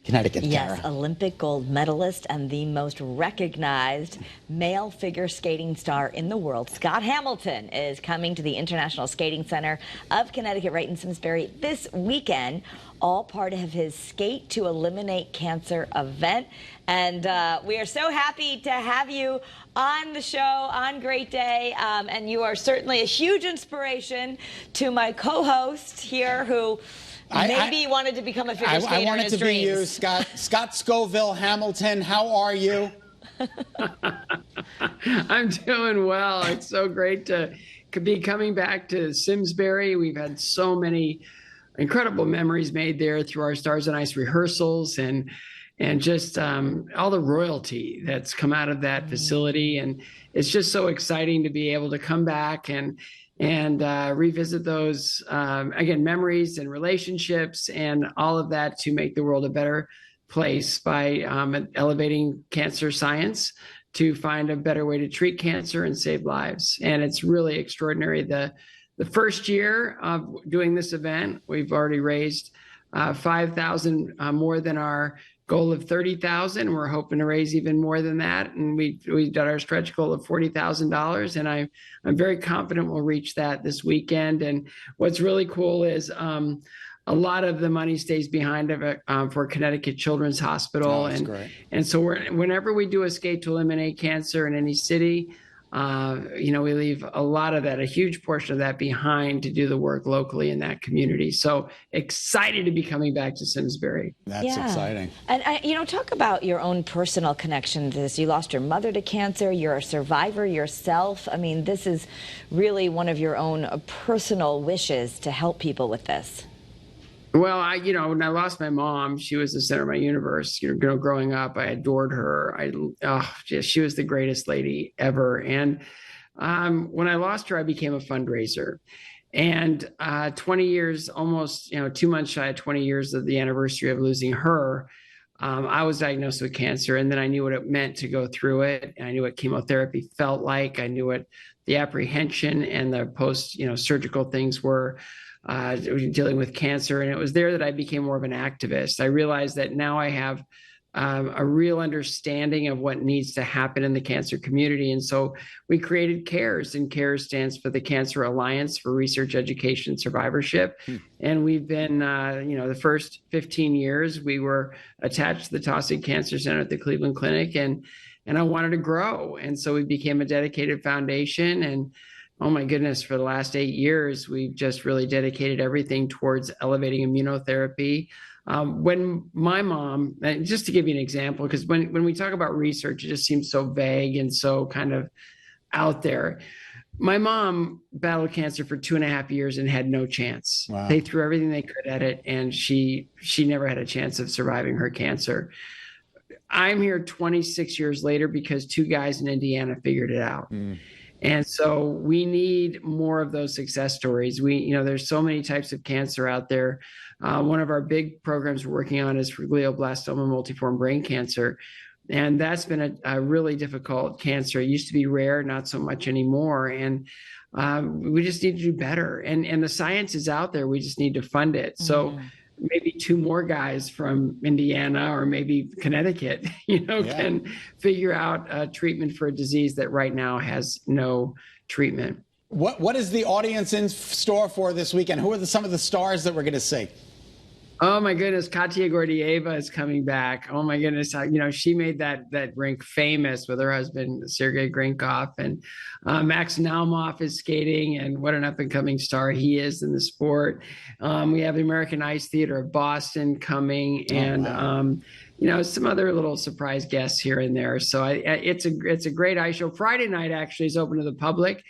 Connecticut, Yes, Tara. Olympic gold medalist and the most recognized male figure skating star in the world, Scot Hamilton, is coming to the International Skating Center of Connecticut right in Simsbury this weekend, all part of his Skate to Eliminate Cancer event. And we are so happy to have you on the show on Great Day. And you are certainly a huge inspiration to my co-host here who maybe wanted to become a figure skater I want in it his to be dreams. you, Scott. Scott Scoville Hamilton, how are you? I'm doing well. It's so great to be coming back to Simsbury. We've had so many incredible memories made there through our Stars and Ice rehearsals and just all the royalty that's come out of that facility. And it's just so exciting to be able to come back and revisit those, again, memories and relationships and all of that to make the world a better place by elevating cancer science to find a better way to treat cancer and save lives. And it's really extraordinary. The first year of doing this event, we've already raised 5,000 more than our goal of 30,000. We're hoping to raise even more than that, and we've done our stretch goal of $40,000, and I'm very confident we'll reach that this weekend. And what's really cool is a lot of the money stays behind for Connecticut Children's Hospital, and so whenever we do a Skate to Eliminate Cancer in any city, we leave a lot of that, a huge portion of that behind to do the work locally in that community. So excited to be coming back to Simsbury. That's exciting. And, talk about your own personal connection to this. You lost your mother to cancer. You're a survivor yourself. I mean, this is really one of your own personal wishes to help people with this. Well, when I lost my mom, she was the center of my universe. Growing up, I adored her. She was the greatest lady ever. And when I lost her, I became a fundraiser. And 20 years, almost, 2 months shy of 20 years of the anniversary of losing her, I was diagnosed with cancer. And then I knew what it meant to go through it. And I knew what chemotherapy felt like. I knew what the apprehension and the post, surgical things were. Dealing with cancer. And it was there that I became more of an activist. I realized that now I have a real understanding of what needs to happen in the cancer community. And so we created CARES, and CARES stands for the Cancer Alliance for Research, Education, Survivorship. And we've been, the first 15 years, we were attached to the Taussig Cancer Center at the Cleveland Clinic, and I wanted to grow. And so we became a dedicated foundation, and oh my goodness, for the last 8 years, we've just really dedicated everything towards elevating immunotherapy. When my mom, just to give you an example, because when we talk about research, it just seems so vague and so kind of out there. My mom battled cancer for 2.5 years and had no chance. Wow. They threw everything they could at it, and she never had a chance of surviving her cancer. I'm here 26 years later because 2 guys in Indiana figured it out. And so we need more of those success stories. There's so many types of cancer out there. One of our big programs we're working on is for glioblastoma multiforme brain cancer. And that's been a really difficult cancer. It used to be rare, not so much anymore. And we just need to do better. And the science is out there. We just need to fund it. So maybe 2 more guys from Indiana or maybe Connecticut, can figure out a treatment for a disease that right now has no treatment. What is the audience in store for this weekend? Who are some of the stars that we're going to see? Oh my goodness, Katia Gordieva is coming back. Oh my goodness, she made that rink famous with her husband Sergei Grinkov, and Max Naumoff is skating, and what an up and coming star he is in the sport. We have the American Ice Theater of Boston coming, and some other little surprise guests here and there. So it's a great ice show. Friday night actually is open to the public.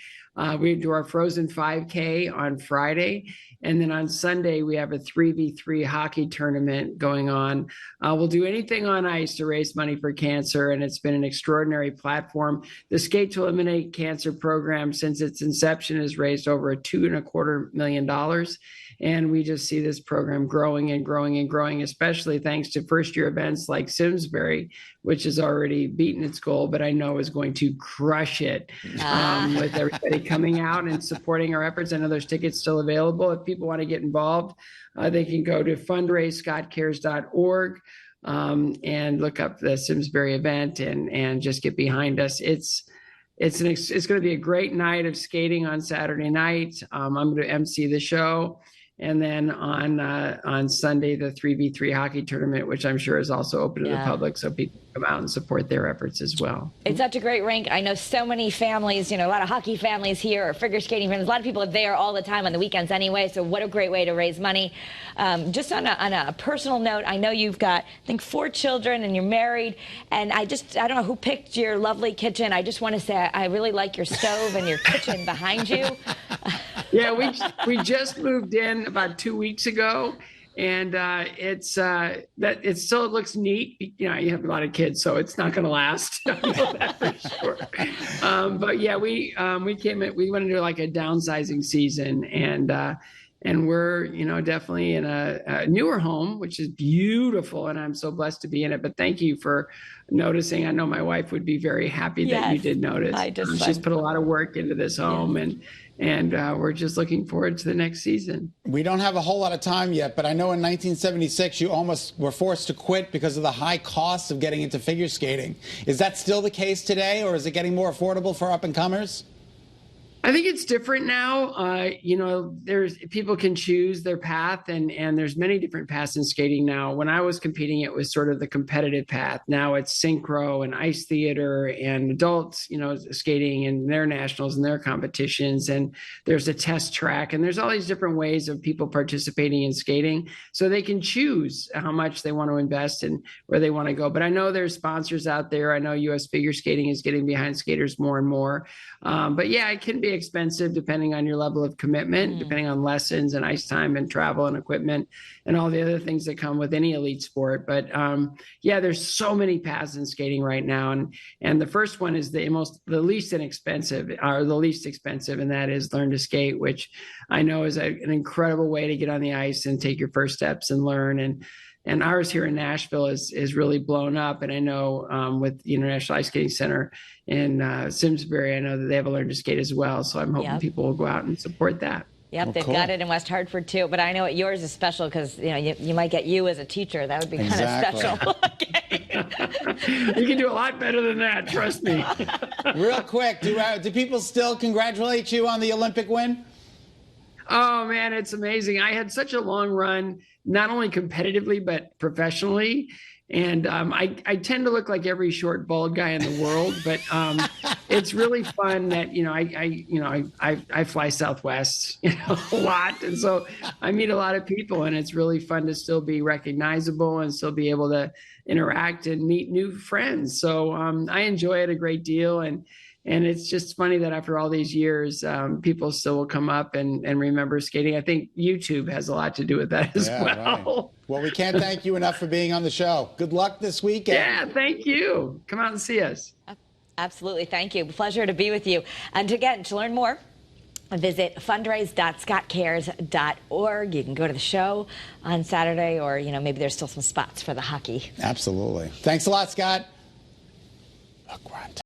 We do our Frozen 5K on Friday. And then on Sunday, we have a 3v3 hockey tournament going on. We'll do anything on ice to raise money for cancer, and it's been an extraordinary platform. The Skate to Eliminate Cancer program, since its inception, has raised over $2.25 million. And we just see this program growing and growing and growing, especially thanks to first-year events like Simsbury, which has already beaten its goal, but I know is going to crush it with everybody coming out and supporting our efforts. I know there's tickets still available. If people want to get involved, they can go to fundraisescottcares.org and look up the Simsbury event and just get behind us. It's going to be a great night of skating on Saturday night. I'm going to MC the show. And then on Sunday, the 3v3 hockey tournament, which I'm sure is also open to the public, so people come out and support their efforts as well. It's such a great rink. I know so many families, a lot of hockey families here, or figure skating families. A lot of people are there all the time on the weekends anyway, so what a great way to raise money. Just on a personal note, I know you've got, I think, 4 children and you're married, and I don't know who picked your lovely kitchen. I just want to say I really like your stove and your kitchen behind you. Yeah, we just moved in about 2 weeks ago, and it still looks neat. You have a lot of kids, so it's not going to last. I know that for sure. But yeah, we came in. We went into like a downsizing season, and we're definitely in a newer home, which is beautiful, and I'm so blessed to be in it. But thank you for noticing. I know my wife would be very happy that you did notice. She's put a lot of work into this home, and we're just looking forward to the next season. We don't have a whole lot of time yet, but I know in 1976 you almost were forced to quit because of the high cost of getting into figure skating. Is that still the case today, or is it getting more affordable for up-and-comers? I think it's different now. There's people can choose their path, and there's many different paths in skating now. When I was competing, it was sort of the competitive path. Now it's synchro and ice theater and adults, skating and their nationals and their competitions. And there's a test track, and there's all these different ways of people participating in skating. So they can choose how much they want to invest and where they want to go. But I know there's sponsors out there. I know U.S. Figure Skating is getting behind skaters more and more. But yeah, it can be expensive depending on your level of commitment, depending on lessons and ice time and travel and equipment and all the other things that come with any elite sport. But yeah, there's so many paths in skating right now, and the first one is the least expensive, and that is Learn to Skate, which I know is an incredible way to get on the ice and take your first steps and learn. And ours here in Nashville is really blown up. And I know with the International Ice Skating Center in Simsbury, I know that they have a Learn to Skate as well. So I'm hoping people will go out and support that. Yep, they've got it in West Hartford too. But I know yours is special because you might get you as a teacher. That would be kind of special. You can do a lot better than that, trust me. Real quick, do people still congratulate you on the Olympic win? Oh man, it's amazing. I had such a long run, not only competitively but professionally, and I tend to look like every short bald guy in the world, but it's really fun that I fly Southwest a lot, and so I meet a lot of people, and it's really fun to still be recognizable and still be able to interact and meet new friends. So I enjoy it a great deal, and it's just funny that after all these years, people still will come up and remember skating. I think YouTube has a lot to do with that as well. Right. Well, we can't thank you enough for being on the show. Good luck this weekend. Yeah, thank you. Come out and see us. Absolutely. Thank you. Pleasure to be with you. And again, to learn more, visit fundraise.scottcares.org. You can go to the show on Saturday, or, maybe there's still some spots for the hockey. Absolutely. Thanks a lot, Scott.